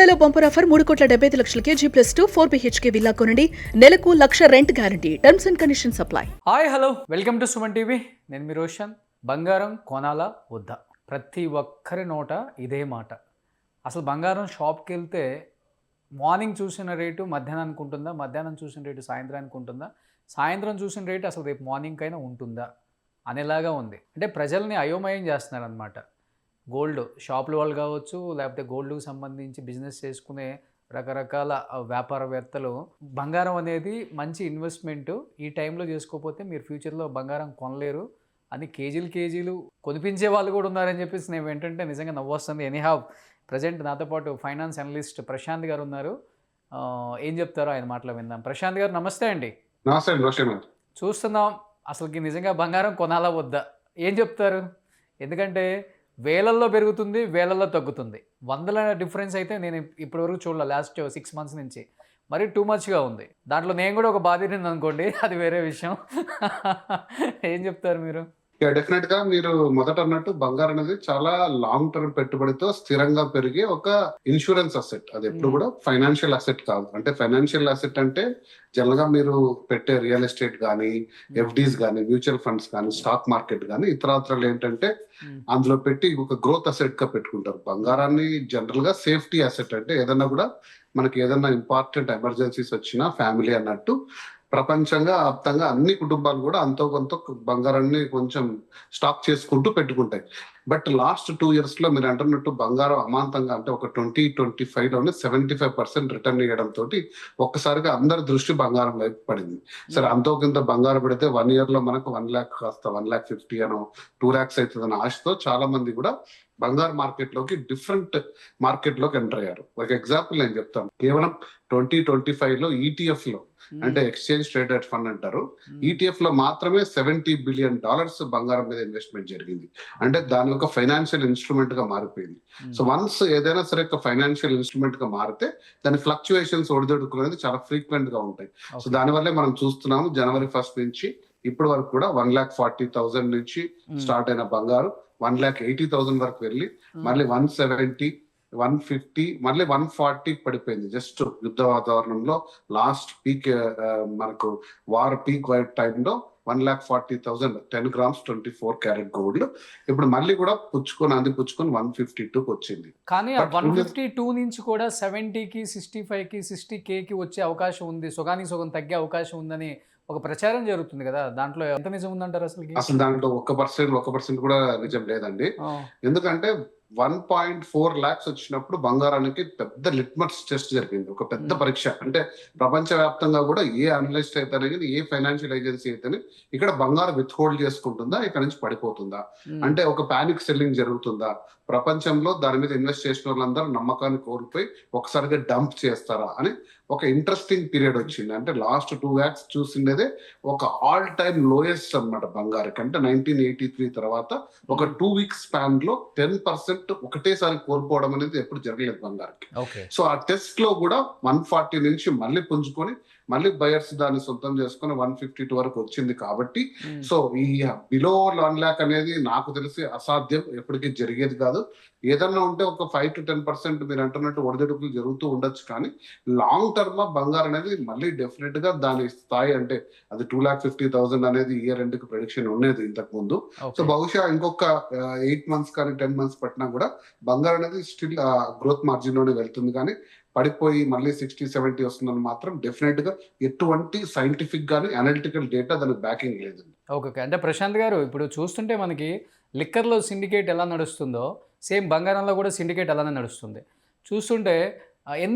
బెల్లుగూడలో bumper offer 3,75,00,000 G+2 4 BHK villa కొనండి. నెలకు 1,00,000 rent guarantee. Terms and conditions apply. Hi hello welcome to Suman TV. నేను మీ రోషన్. బంగారం కొనాలా వద్దా, ప్రతి ఒక్కరి నోట ఇదే మాట. అసలు బంగారం షాప్కి వెళ్తే మార్నింగ్ చూసిన రేటు మధ్యాహ్నానికి ఉంటుందా, మధ్యాహ్నం చూసిన రేటు సాయంత్రానికి ఉంటుందా, సాయంత్రం చూసిన రేటు అసలు రేపు మార్నింగ్కైనా ఉంటుందా అనేలాగా ఉంది. అంటే ప్రజల్ని అయోమయం చేస్తున్నారనమాట. గోల్డ్ షాపుల వాళ్ళు కావచ్చు, లేకపోతే గోల్డ్కి సంబంధించి బిజినెస్ చేసుకునే రకరకాల వ్యాపారవేత్తలు బంగారం అనేది మంచి ఇన్వెస్ట్మెంటు, ఈ టైంలో చేసుకోకపోతే మీరు ఫ్యూచర్లో బంగారం కొనలేరు అని కేజీలు కొనిపించే వాళ్ళు కూడా ఉన్నారని చెప్పేసి నేను ఏంటంటే నిజంగా నవ్వొస్తుంది. ఎనీహావ్ ప్రజెంట్ నాతో పాటు ఫైనాన్స్ అనలిస్ట్ ప్రశాంత్ గారు ఉన్నారు. ఏం చెప్తారో ఆయన మాటలు విందాం. ప్రశాంత్ గారు నమస్తే అండి. నమస్తే. చూస్తున్నాం అసలుకి నిజంగా బంగారం కొనాలా వద్దా, ఏం చెప్తారు? ఎందుకంటే వేలల్లో పెరుగుతుంది, వేలల్లో తగ్గుతుంది. వందల డిఫరెన్స్ అయితే నేను ఇప్పటివరకు చూడలే లాస్ట్ 6 months నుంచి. మరి టూ మచ్గా ఉంది. దాంట్లో నేను కూడా ఒక బాధ్యత అనుకోండి, అది వేరే విషయం. ఏం చెప్తారు మీరు? డెఫినెట్ గా మీరు మొదట అన్నట్టు బంగారం అనేది చాలా లాంగ్ టర్మ్ పెట్టుబడితో స్థిరంగా పెరిగే ఒక ఇన్సూరెన్స్ అసెట్. అది ఎప్పుడు కూడా ఫైనాన్షియల్ అసెట్ కాదు. అంటే ఫైనాన్షియల్ అసెట్ అంటే జనరల్ గా మీరు పెట్టే రియల్ ఎస్టేట్ కానీ, ఎఫ్డీస్ కానీ, మ్యూచువల్ ఫండ్స్ కానీ, స్టాక్ మార్కెట్ కానీ, ఇతరాత్రలు ఏంటంటే అందులో పెట్టి ఒక గ్రోత్ అసెట్ గా పెట్టుకుంటారు. బంగారాన్ని జనరల్ గా సేఫ్టీ అసెట్, అంటే ఏదన్నా కూడా మనకి ఏదన్నా ఇంపార్టెంట్ ఎమర్జెన్సీస్ వచ్చినా ఫ్యామిలీ అన్నట్టు ప్రపంచంగా ఆప్తంగా అన్ని కుటుంబాలు కూడా అంతో కొంత బంగారాన్ని కొంచెం స్టాక్ చేసుకుంటూ పెట్టుకుంటాయి. బట్ లాస్ట్ 2 years లో మీరు అంటున్నట్టు బంగారం అమాంతంగా, అంటే ఒక 2025 లోనే 75% రిటర్న్ ఇవ్వడంతో ఒక్కసారిగా అందరి దృష్టి బంగారం వైపు పడింది. సరే అంతో కొంత బంగారం పెడితే 1 year లో మనకు 1 lakh కాస్త 1,50,000 అనో 2 lakhs అవుతుందన్న ఆశతో చాలా మంది కూడా బంగారు మార్కెట్ లోకి డిఫరెంట్ మార్కెట్ లోకి ఎంటర్ అయ్యారు. ఒక ఎగ్జాంపుల్ నేను చెప్తాను. కేవలం 2025 లో ఈటీఎఫ్ లో, అంటే ఎక్స్చేంజ్ ట్రేడెడ్ ఫండ్ అంటారు, ఈటీఎఫ్ లో మాత్రమే $70 billion బంగారం మీద ఇన్వెస్ట్మెంట్ జరిగింది. అంటే దాని ఒక ఫైనాన్షియల్ ఇన్స్ట్రుమెంట్ గా మారిపోయింది. సో వన్స్ ఏదైనా సరే ఒక ఫైనాన్షియల్ ఇన్స్ట్రుమెంట్ గా మారితే దాని ఫ్లక్చుయేషన్స్ ఒడిదొడుకునేది చాలా ఫ్రీక్వెంట్ గా ఉంటాయి. సో దానివల్లే మనం చూస్తున్నాము January 1st నుంచి ఇప్పటి వరకు కూడా 1,40,000 నుంచి స్టార్ట్ అయిన బంగారు 1,80,000 వరకు వెళ్ళి మళ్ళీ 170, 150, మళ్ళీ 140 పడిపోయింది. జస్ట్ యుద్ధ వాతావరణంలో లాస్ట్ పీక్, మనకు వార్ పీక్ టైంలో 1,40,000 10 grams 24 karat గోల్డ్ ఇప్పుడు మళ్ళీ కూడా పుచ్చుకొని 152కి వచ్చింది. కానీ 152 నుంచి కూడా 70కి, 65కి, 60Kకి వచ్చే అవకాశం ఉంది, సగానికి సగం తగ్గే అవకాశం ఉందని ఒక ప్రచారం జరుగుతుంది కదా. దాంట్లో ఎంత నిజం ఉందంటారు? అసలు దాంట్లో 1% కూడా నిజం లేదండి. ఎందుకంటే 1.4 lakhs వచ్చినప్పుడు బంగారానికి పెద్ద లిట్మస్ టెస్ట్ జరిగింది, ఒక పెద్ద పరీక్ష. అంటే ప్రపంచ వ్యాప్తంగా కూడా ఏ అనలిస్ట్ అయితేనే, ఏ ఫైనాన్షియల్ ఏజెన్సీ అయితేనే ఇక్కడ బంగారం విత్ హోల్డ్ చేసుకుంటుందా, ఇక్కడ నుంచి పడిపోతుందా, అంటే ఒక పానిక్ సెల్లింగ్ జరుగుతుందా, ప్రపంచంలో దాని మీద ఇన్వెస్ట్ చేసిన వాళ్ళందరూ నమ్మకాన్ని కోల్పోయి ఒకసారిగా డంప్ చేస్తారా అని ఒక ఇంట్రెస్టింగ్ పీరియడ్ వచ్చింది. అంటే లాస్ట్ 2 lakhs చూసిండేదే ఒక ఆల్ టైమ్ లోయెస్ట్ అన్నమాట బంగారుకి. అంటే 1983 తర్వాత ఒక 2 weeks స్పాన్ లో 10% ఒకటేసారి కోల్పోవడం అనేది ఎప్పుడు జరగలేదు బంగారుకి. సో ఆ టెస్ట్ లో కూడా 140 నుంచి మళ్ళీ పుంజుకొని మళ్ళీ బయర్స్ దాన్ని సొంతం చేసుకుని 152 వరకు వచ్చింది. కాబట్టి సో ఈ బిలో 1 lakh అనేది నాకు తెలిసి అసాధ్యం, ఎప్పటికీ జరిగేది కాదు. ఏదన్నా ఉంటే ఒక 5 to 10% మీరు అంటున్నట్టు ఒడిదొడుకులు జరుగుతూ ఉండొచ్చు. కానీ లాంగ్ టర్మ్ బంగారం అనేది మళ్ళీ డెఫినెట్ గా దాని స్థాయి, అంటే అది 2,50,000 అనేది ఇయర్ ఎండ్ కి ప్రెడిక్షన్ ఉండేది ఇంతకు ముందు. సో బహుశా ఇంకొక 8 months కానీ 10 months పట్టినా కూడా బంగారం అనేది స్టిల్ గ్రోత్ మార్జిన్ లోనే వెళ్తుంది. కానీ పడిపోయి మళ్ళీ 60-70 వస్తుందని మాత్రం డెఫినెట్ గా ఎటువంటి సైంటిఫిక్ గానీ అనలిటికల్ డేటా దానికి బ్యాకింగ్ లేదు. ఓకే. అంటే ప్రశాంత్ గారు, ఇప్పుడు చూస్తుంటే మనకి లిక్కర్లో సిండికేట్ ఎలా నడుస్తుందో సేమ్ బంగారంలో కూడా సిండికేట్ అలానే నడుస్తుంది. చూస్తుంటే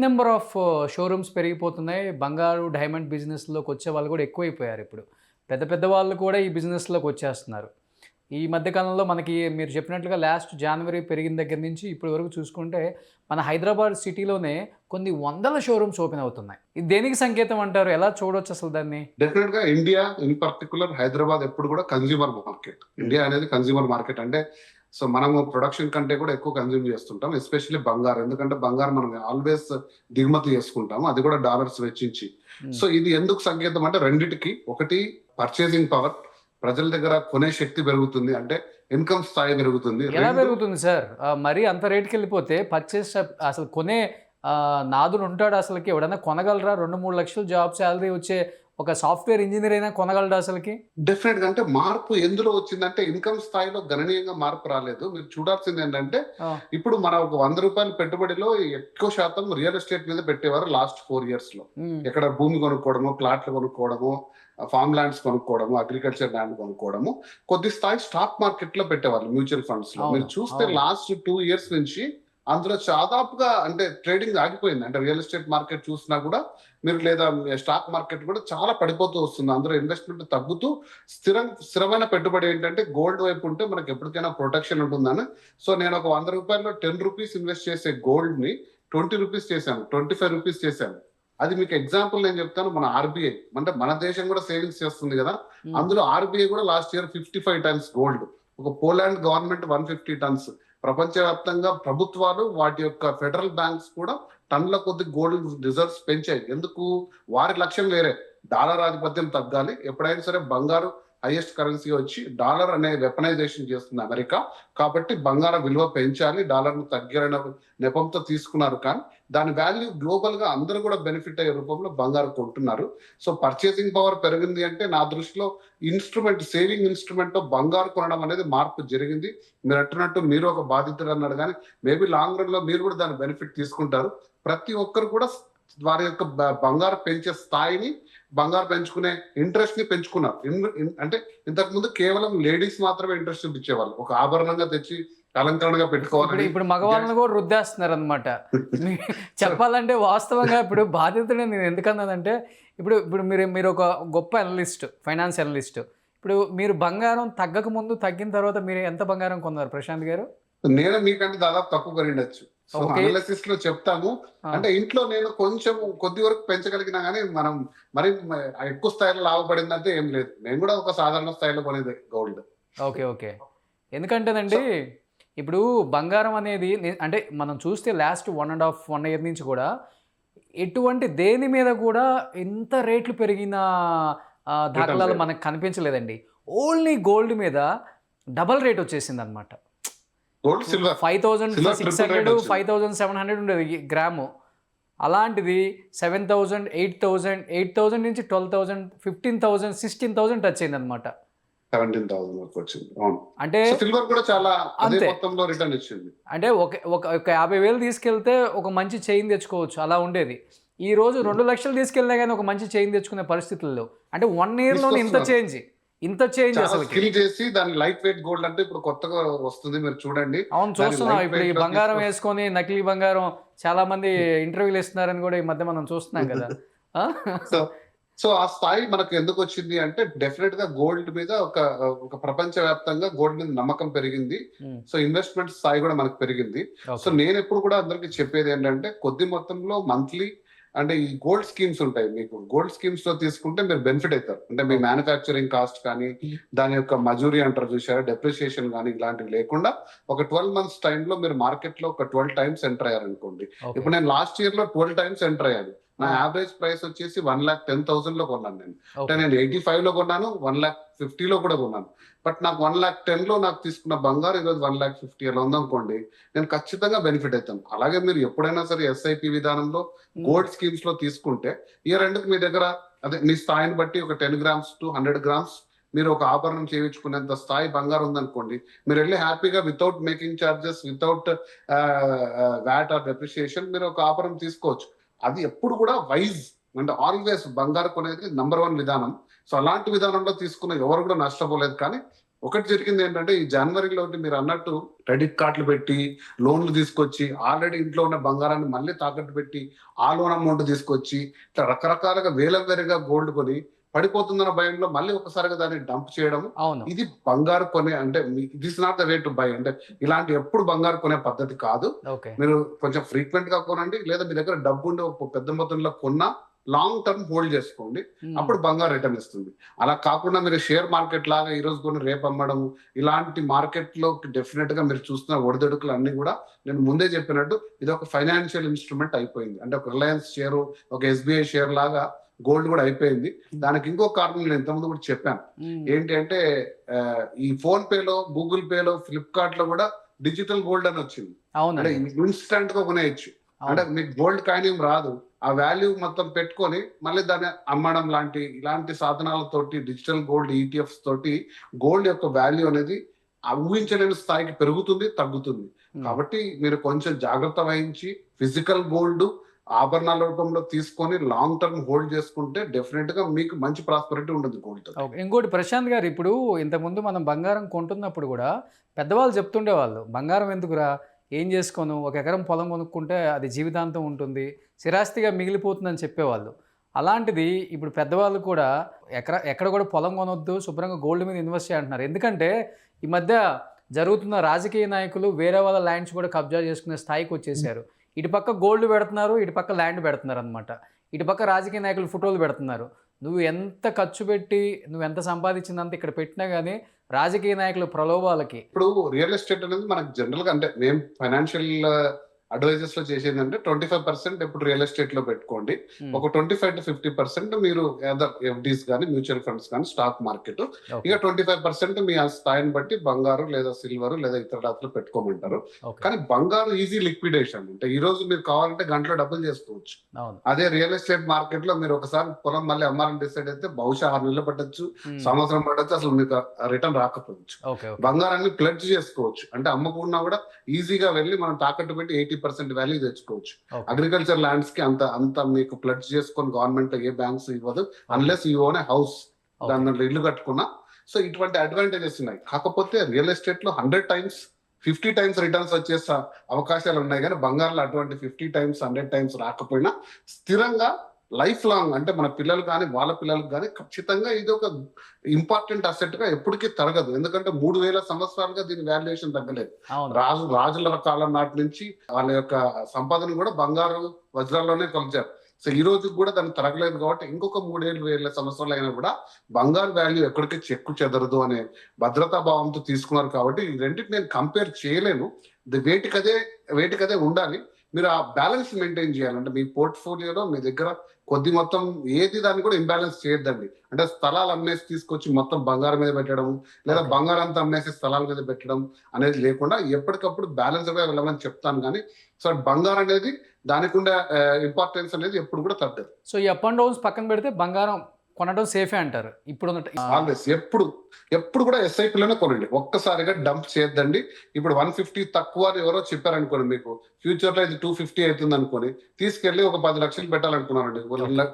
నెంబర్ ఆఫ్ షోరూమ్స్ పెరిగిపోతున్నాయి. బంగారు డైమండ్ బిజినెస్లోకి వచ్చే వాళ్ళు కూడా ఎక్కువైపోయారు. ఇప్పుడు పెద్ద వాళ్ళు కూడా ఈ బిజినెస్లోకి వచ్చేస్తున్నారు. ఈ మధ్యకాలంలో మనకి మీరు చెప్పినట్లుగా లాస్ట్ January పెరిగిన దగ్గర నుంచి ఇప్పటి వరకు చూసుకుంటే మన హైదరాబాద్ సిటీలోనే కొన్ని వందల షోరూమ్స్ ఓపెన్ అవుతున్నాయి. ఇది దేనికి సంకేతం అంటారు? ఎలా చూడొచ్చు అసలు దాన్ని? డెఫినెట్ గా ఇండియా, ఇన్ పర్టికులర్ హైదరాబాద్ ఎప్పుడు కూడా కన్స్యూమర్ మార్కెట్. ఇండియా అనేది కన్స్యూమర్ మార్కెట్. అంటే సో మనము ప్రొడక్షన్ కంటే కూడా ఎక్కువ కన్స్యూమ్ చేస్తుంటాం, ఎస్పెషల్లీ బంగారం. ఎందుకంటే బంగారం మనం ఆల్వేస్ దిగుమతి చేసుకుంటాము, అది కూడా డాలర్స్ వెచ్చించి. సో ఇది ఎందుకు సంకేతం అంటే రెండిటికి, ఒకటి పర్చేసింగ్ పవర్, ప్రజల దగ్గర కొనే శక్తి పెరుగుతుంది, అంటే ఇన్కమ్ స్థాయి పెరుగుతుంది. ఎలా పెరుగుతుంది సార్? మరి అంత రేట్కి వెళ్ళిపోతే పర్చేస్ అసలు కొనే నాదుడు ఉంటాడు అసలుకి? ఎవడైనా కొనగలరా? 2-3 లక్షలు జాబ్ శాలరీ వచ్చే ఒక సాఫ్ట్వేర్ ఇంజనీర్ అయినా కొనగలడా అసలుకి? డెఫినెట్ గా అంటే మార్పు ఎందులో వచ్చిందంటే ఇన్కమ్ స్థాయిలో గణనీయంగా మార్పు రాలేదు. మీరు చూడాల్సింది ఏంటంటే ఇప్పుడు మన ఒక 100 రూపాయల పెట్టుబడిలో ఎక్కువ శాతం రియల్ ఎస్టేట్ మీద పెట్టేవారు లాస్ట్ 4 years లో. ఎక్కడ భూమి కొనుక్కోవడము, ప్లాట్లు కొనుక్కోవడము, ఫార్మ్ ల్యాండ్స్ కొనుక్కోవడము, అగ్రికల్చర్ ల్యాండ్ కొనుక్కోవడము, కొద్ది స్థాయి స్టాక్ మార్కెట్ లో పెట్టేవాళ్ళు, మ్యూచువల్ ఫండ్స్ లో. మీరు చూస్తే లాస్ట్ 2 years నుంచి అందులో దాదాపుగా అంటే ట్రేడింగ్ ఆగిపోయింది. అంటే రియల్ ఎస్టేట్ మార్కెట్ చూసినా కూడా మీరు, లేదా స్టాక్ మార్కెట్ కూడా చాలా పడిపోతూ వస్తుంది. అందులో ఇన్వెస్ట్మెంట్ తగ్గుతూ స్థిరమైన పెట్టుబడి ఏంటంటే గోల్డ్ వైపు ఉంటే మనకి ఎప్పటికైనా ప్రొటెక్షన్ ఉంటుందని. సో నేను ఒక 100 రూపాయల్లో 10 రూపీస్ ఇన్వెస్ట్ చేసే గోల్డ్ ని 20 రూపీస్ చేశాను, 25 రూపీస్ చేశాను. అది మీకు ఎగ్జాంపుల్ నేను చెప్తాను. మన ఆర్బీఐ అంటే మన దేశం కూడా సేవింగ్స్ చేస్తుంది కదా, అందులో ఆర్బీఐ కూడా లాస్ట్ ఇయర్ 55 టన్స్ గోల్డ్, ఒక పోలాండ్ గవర్నమెంట్ 150 టన్స్, ప్రపంచవ్యాప్తంగా ప్రభుత్వాలు వాటి యొక్క ఫెడరల్ బ్యాంక్స్ కూడా టన్నుల కొద్ది గోల్డ్ రిజర్వ్స్ పెంచాయి. ఎందుకు? వారి లక్ష్యం వేరే, డాలర్ ఆధిపత్యం తగ్గాలి. ఎప్పుడైనా సరే బంగారు హైయెస్ట్ కరెన్సీ వచ్చి డాలర్ అనే వెపనైజేషన్ చేస్తుంది అమెరికా, కాబట్టి బంగారం విలువ పెంచాలి, డాలర్ ను తగ్గాలనే నెపంతో తీసుకున్నారు. కానీ దాని వాల్యూ గ్లోబల్ గా అందరూ కూడా బెనిఫిట్ అయ్యే రూపంలో బంగారం కొంటున్నారు. సో పర్చేసింగ్ పవర్ పెరిగింది అంటే నా దృష్టిలో ఇన్స్ట్రుమెంట్, సేవింగ్ ఇన్స్ట్రుమెంట్ లో బంగారు కొనడం అనేది మార్పు జరిగింది. మీరు అంటున్నట్టు మీరు ఒక బాధితుడు అన్నారు, కానీ మేబీ లాంగ్ రన్ లో మీరు కూడా దాని బెనిఫిట్ తీసుకుంటారు. ప్రతి ఒక్కరు కూడా వారి యొక్క బంగారు పెంచే స్థాయిని, బంగారు పెంచుకునే ఇంట్రెస్ట్ ని పెంచుకున్నారు. అంటే ఇంతకు ముందు కేవలం లేడీస్ మాత్రమే ఇంట్రెస్ట్ చూపించేవాళ్ళు, ఒక ఆభరణంగా తెచ్చి అలంకరణగా పెట్టుకోవాలి. ఇప్పుడు మగవాళ్ళని కూడా రుద్దేస్తున్నారు అనమాట. చెప్పాలంటే వాస్తవంగా ఇప్పుడు బాధితుడే నేను ఎందుకన్నానంటే, ఇప్పుడు ఇప్పుడు మీరు ఒక గొప్ప అనలిస్ట్, ఫైనాన్స్ అనలిస్ట్. ఇప్పుడు మీరు బంగారం తగ్గక ముందు, తగ్గిన తర్వాత మీరు ఎంత బంగారం కొన్నారు ప్రశాంత్ గారు? నేను మీకంటే దాదాపు తక్కువ కొనిండొచ్చు. సో అనాలిసిస్ లో చెప్తాము. అంటే ఇంట్లో నేను కొంచెం కొద్ది వరకు పెంచగలిగినా కానీ మనం మరి ఎక్కువ స్థాయిలో లాభపడిందంటే ఏం లేదు. నేను కూడా ఒక సాధారణ స్థాయిలో కొనేది గోల్డ్. ఓకే. ఎందుకంటేనండి ఇప్పుడు బంగారం అనేది అంటే మనం చూస్తే లాస్ట్ 1.5 year నుంచి కూడా ఎటువంటి దేని మీద కూడా ఎంత రేట్లు పెరిగిన దాఖలాలు మనకు కనిపించలేదండి. ఓన్లీ గోల్డ్ మీద డబల్ రేట్ వచ్చేసింది అనమాట. 5,600, 5,700 ఉండేది గ్రాము. అలాంటిది 7,000, 8,000, 8,000 నుంచి 12,000, 15,000, 16,000 టచ్ అయింది అనమాట. 17,000 వరకు వచ్చింది. అంటే సిల్వర్ కూడా చాలా అదే మొత్తంలో రిటర్న్ ఇచ్చింది. అంటే ఒక 50,000 తీసుకెళ్తే ఒక మంచి చైన్ తెచ్చుకోవచ్చు, అలా ఉండేది. ఈ రోజు 2 లక్షలు తీసుకెళ్ళినా కానీ ఒక మంచి చైన్ తెచ్చుకునే పరిస్థితుల్లో, అంటే 1 year లోనే ఇంత చేంజ్ అసలు స్కిల్ చేసి దాని లైట్ వెయిట్ గోల్డ్ అంటే ఇప్పుడు కొత్తగా వస్తుంది, మీరు చూడండి. అవును, చూస్తున్నాం. ఇప్పుడు ఈ బంగారం వేసుకొని నకిలీ బంగారం చాలా మంది ఇంటర్వ్యూలు ఇస్తున్నారని కూడా ఈ మధ్య మనం చూస్తున్నాం కదా. సో ఆ స్థాయి మనకు ఎందుకు వచ్చింది అంటే డెఫినెట్ గా గోల్డ్ మీద ఒక ప్రపంచ వ్యాప్తంగా గోల్డ్ మీద నమ్మకం పెరిగింది. సో ఇన్వెస్ట్మెంట్ స్థాయి కూడా మనకు పెరిగింది. సో నేను ఎప్పుడు కూడా అందరికి చెప్పేది ఏంటంటే కొద్ది మొత్తంలో మంత్లీ అంటే ఈ గోల్డ్ స్కీమ్స్ ఉంటాయి. మీకు గోల్డ్ స్కీమ్స్ లో తీసుకుంటే మీరు బెనిఫిట్ అవుతారు. అంటే మీ మ్యానుఫ్యాక్చరింగ్ కాస్ట్ కానీ, దాని యొక్క మజూరీ అంటారు చూసారా, డెప్రిసియేషన్ కానీ ఇలాంటివి లేకుండా ఒక 12 months టైంలో మీరు మార్కెట్ లో ఒక 12 times ఎంటర్ అయ్యారు అనుకోండి. ఇప్పుడు నేను లాస్ట్ ఇయర్ లో 12 times ఎంటర్ అయ్యాను. నా యావరేజ్ ప్రైస్ వచ్చేసి 1,10,000 లో కొన్నాను నేను. అంటే నేను 85 లో కొన్నాను, 1,50,000 లో కూడా కొన్నాను. బట్ నాకు 1,10,000 లో నాకు తీసుకున్న బంగారు ఈరోజు 1,50,000 అలా ఉందనుకోండి, నేను ఖచ్చితంగా బెనిఫిట్ అవుతాను. అలాగే మీరు ఎప్పుడైనా సరే ఎస్ఐపి విధానంలో గోల్డ్ స్కీమ్స్ లో తీసుకుంటే ఇయర్ ఎండ్కి మీ దగ్గర అదే మీ స్థాయిని బట్టి ఒక 10 grams to 100 grams మీరు ఒక ఆభరణం చేయించుకునేంత స్థాయి బంగారం ఉందనుకోండి, మీరు వెళ్ళి హ్యాపీగా without making charges, without VAT or depreciation మీరు ఒక ఆభరణం తీసుకోవచ్చు. అది ఎప్పుడు కూడా వైజ్ అంటే ఆల్వేస్ బంగారు కొనేది #1 విధానం. సో అలాంటి విధానంలో తీసుకున్న ఎవరు కూడా నష్టపోలేదు. కానీ ఒకటి జరిగింది ఏంటంటే ఈ జనవరిలో మీరు అన్నట్టు క్రెడిట్ కార్డులు పెట్టి లోన్లు తీసుకొచ్చి ఆల్రెడీ ఇంట్లో ఉన్న బంగారాన్ని మళ్ళీ తాకట్టు పెట్టి ఆ లోన్ అమౌంట్ తీసుకొచ్చి ఇట్లా రకరకాలుగా వేలవేరుగా గోల్డ్ కొని పడిపోతుందన్న భయంలో మళ్ళీ ఒకసారిగా దాన్ని డంప్ చేయడం, ఇది బంగారు కొనే అంటే this not the way to buy. అంటే ఇలాంటి ఎప్పుడు బంగారు కొనే పద్ధతి కాదు. మీరు కొంచెం ఫ్రీక్వెంట్ గా కొనండి, లేదా మీ దగ్గర డబ్బు ఉండి ఒక పెద్ద మొత్తంలో కొన్నా లాంగ్ టర్మ్ హోల్డ్ చేసుకోండి, అప్పుడు బంగారు రిటర్న్ ఇస్తుంది. అలా కాకుండా మీరు షేర్ మార్కెట్ లాగా ఈ రోజు కొన్ని రేపు అమ్మడం, ఇలాంటి మార్కెట్ లో డెఫినెట్ గా మీరు చూస్తున్న ఒడిదొడుకులు అన్ని కూడా నేను ముందే చెప్పినట్టు ఇది ఒక ఫైనాన్షియల్ ఇన్స్ట్రుమెంట్ అయిపోయింది. అంటే ఒక రిలయన్స్ షేర్, ఒక SBI షేర్ లాగా గోల్డ్ కూడా అయిపోయింది. దానికి ఇంకో కారణం నేను ఇంతకుముందు కూడా చెప్పాను. ఏంటి అంటే ఈ ఫోన్ పేలో, గూగుల్ పేలో, ఫ్లిప్కార్ట్ లో కూడా డిజిటల్ గోల్డ్ అని వచ్చింది. అంటే ఇన్స్టెంట్ గా కొనేయచ్చు. అంటే మీకు గోల్డ్ కాయిన్ ఏం రాదు. ఆ వాల్యూ మొత్తం పెట్టుకొని మళ్ళీ దాన్ని అమ్మడం ఇలాంటి సాధనాలతోటి డిజిటల్ గోల్డ్ ఈటీఎఫ్స్ తోటి గోల్డ్ యొక్క వాల్యూ అనేది ఊహించలేని స్థాయికి పెరుగుతుంది, తగ్గుతుంది. కాబట్టి మీరు కొంచెం జాగ్రత్త వహించి ఫిజికల్ గోల్డ్ ఆభరణాల రూపంలో తీసుకొని లాంగ్ టర్మ్ హోల్డ్ చేసుకుంటే డెఫినెట్ గా మీకు మంచి ప్రాస్పరిటీ ఉంటుంది గోల్డ్. ఇంకోటి ప్రశాంత్ గారు, ఇప్పుడు ఇంతకుముందు మనం బంగారం కొంటున్నప్పుడు కూడా పెద్దవాళ్ళు చెప్తుండేవాళ్ళు, బంగారం ఎందుకురా, ఏం చేసుకోను, 1 ఎకరం పొలం కొనుక్కుంటే అది జీవితాంతం ఉంటుంది, స్థిరాస్తిగా మిగిలిపోతుందని చెప్పేవాళ్ళు. అలాంటిది ఇప్పుడు పెద్దవాళ్ళు కూడా ఎక్కడ కూడా పొలం కొనొద్దు, శుభ్రంగా గోల్డ్ మీద ఇన్వెస్ట్ చేయంటున్నారు. ఎందుకంటే ఈ మధ్య జరుగుతున్న రాజకీయ నాయకులు వేరే వాళ్ళ ల్యాండ్స్ కూడా కబ్జా చేసుకునే స్థాయికి వచ్చేసారు. ఇటుపక్క గోల్డ్ పెడుతున్నారు, ఇటుపక్క ల్యాండ్ పెడుతున్నారు అనమాట. ఇటుపక్క రాజకీయ నాయకులు ఫోటోలు పెడుతున్నారు. నువ్వు ఎంత ఖర్చు పెట్టి నువ్వు ఎంత సంపాదించిందంత ఇక్కడ పెట్టినా కానీ రాజకీయ నాయకుల ప్రలోభాలకి. ఇప్పుడు రియల్ ఎస్టేట్ అనేది మనకు జనరల్ గా అంటే మేము ఫైనాన్షియల్ అడ్వైజర్స్ లో చేసేది అంటే 25% ఎప్పుడు రియల్ ఎస్టేట్ లో పెట్టుకోండి, ఒక 25 to 50% మీరు ఎఫ్డీస్ కానీ మ్యూచువల్ ఫండ్స్ కానీ స్టాక్ మార్కెట్, ఇక 25% మీ స్థాయిని బట్టి బంగారు లేదా సిల్వర్ లేదా ఇతర డాక్టర్లు పెట్టుకోమంటారు. కానీ బంగారు ఈజీ లిక్విడేషన్, అంటే ఈ రోజు మీరు కావాలంటే గంటలో డబ్బులు చేసుకోవచ్చు. అదే రియల్ ఎస్టేట్ మార్కెట్ లో మీరు ఒకసారి పొలం మళ్ళీ అమ్మాలని డిసైడ్ అయితే బహుశా 6 నెలలు పట్టచ్చు, సంవత్సరం పట్టచ్చు, అసలు మీకు రిటర్న్ రాకపోవచ్చు. బంగారాన్ని ప్లెడ్జ్ చేసుకోవచ్చు, అంటే అమ్ముకున్నా కూడా ఈజీగా వెళ్ళి మనం తాకట్టు పెట్టి 80% వాల్యూ తెచ్చుకోవచ్చు. అగ్రికల్చర్ ల్యాండ్స్ కి అంత మీకు ప్లెడ్జ్ చేసుకొని గవర్నమెంట్ ఏ బ్యాంక్స్ ఇవ్వదు unless you own A house, దాని ఇల్లు కట్టుకున్నా. సో ఇటువంటి అడ్వాంటేజెస్ ఉన్నాయి. కాకపోతే రియల్ ఎస్టేట్ లో 100 times 50 times రిటర్న్స్ వచ్చే అవకాశాలు ఉన్నాయి. కానీ బంగారంలో అటువంటి 50 times 100 times రాకపోయినా స్థిరంగా లైఫ్ లాంగ్, అంటే మన పిల్లలు కానీ వాళ్ళ పిల్లలకు కానీ ఖచ్చితంగా ఇది ఒక ఇంపార్టెంట్ అసెట్ గా ఎప్పటికీ తరగదు. ఎందుకంటే 3000 సంవత్సరాలుగా దీని వాల్యుయేషన్ తగ్గలేదు. రాజుల కాలం నాటి నుంచి వాళ్ళ యొక్క సంపదను కూడా బంగారు వజ్రాల్లోనే కొలిచారు. సో ఈ రోజు కూడా దాన్ని తరగలేదు. కాబట్టి ఇంకొక 3000 సంవత్సరాలు అయినా కూడా బంగారు వాల్యూ ఎక్కడికి చెక్కు చెదరదు అనే భద్రతా భావంతో తీసుకున్నారు. కాబట్టి ఈ రెండింటిని నేను కంపేర్ చేయలేను. వేటికదే ఉండాలి. మీరు ఆ బ్యాలెన్స్ మెయింటైన్ చేయాలంటే మీ పోర్ట్ఫోలియోలో మీ దగ్గర కొద్ది మొత్తం ఏది దాన్ని కూడా ఇంబ్యాలెన్స్ చేయొద్దండి. అంటే స్థలాలు అమ్మేసి తీసుకొచ్చి మొత్తం బంగారం మీద పెట్టడం, లేదా బంగారంతో అమ్మేసి స్థలాల మీద పెట్టడం అనేది లేకుండా ఎప్పటికప్పుడు బ్యాలెన్స్ గా వెళ్ళమని చెప్తాను. కానీ సో బంగారం అనేది దానికి ఉండే ఇంపార్టెన్స్ అనేది ఎప్పుడు కూడా తగ్గదు. సో ఈ అప్ అండ్ డౌన్స్ పక్కన పెడితే బంగారం కొనడం సేఫే అంటారు ఇప్పుడు ఆల్వేస్. ఎప్పుడు కూడా ఎస్ఐపిలోనే కొనండి, ఒక్కసారిగా డంప్ చేయొద్దండి. ఇప్పుడు 150 తక్కువ అని ఎవరో చెప్పారనుకోండి, మీకు ఫ్యూచర్ లో ఇది 250 అవుతుంది అనుకోని తీసుకెళ్లి ఒక 10 లక్షలు పెట్టాలనుకున్నారండి,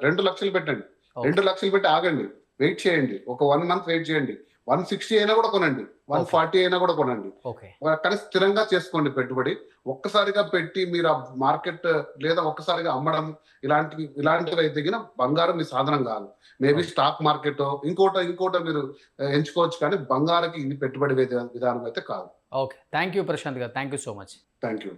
2 లక్షలు పెట్టండి. 2 లక్షలు పెట్టి ఆగండి, వెయిట్ చేయండి, ఒక 1 month వెయిట్ చేయండి. 160 అయినా కూడా కొనండి, 140 అయినా కూడా కొనండి. కానీ స్థిరంగా చేసుకోండి పెట్టుబడి. ఒక్కసారిగా పెట్టి మీరు ఆ మార్కెట్ లేదా ఒక్కసారిగా అమ్మడం ఇలాంటివి అయితే బంగారం మీ సాధనం కాదు. మేబీ స్టాక్ మార్కెట్ ఇంకోటో మీరు ఎంచుకోవచ్చు, కానీ బంగారానికి ఇది పెట్టుబడి విధానం అయితే కాదు. ఓకే, థ్యాంక్ యూ ప్రశాంత్ గారు, thank you so much. Thank you.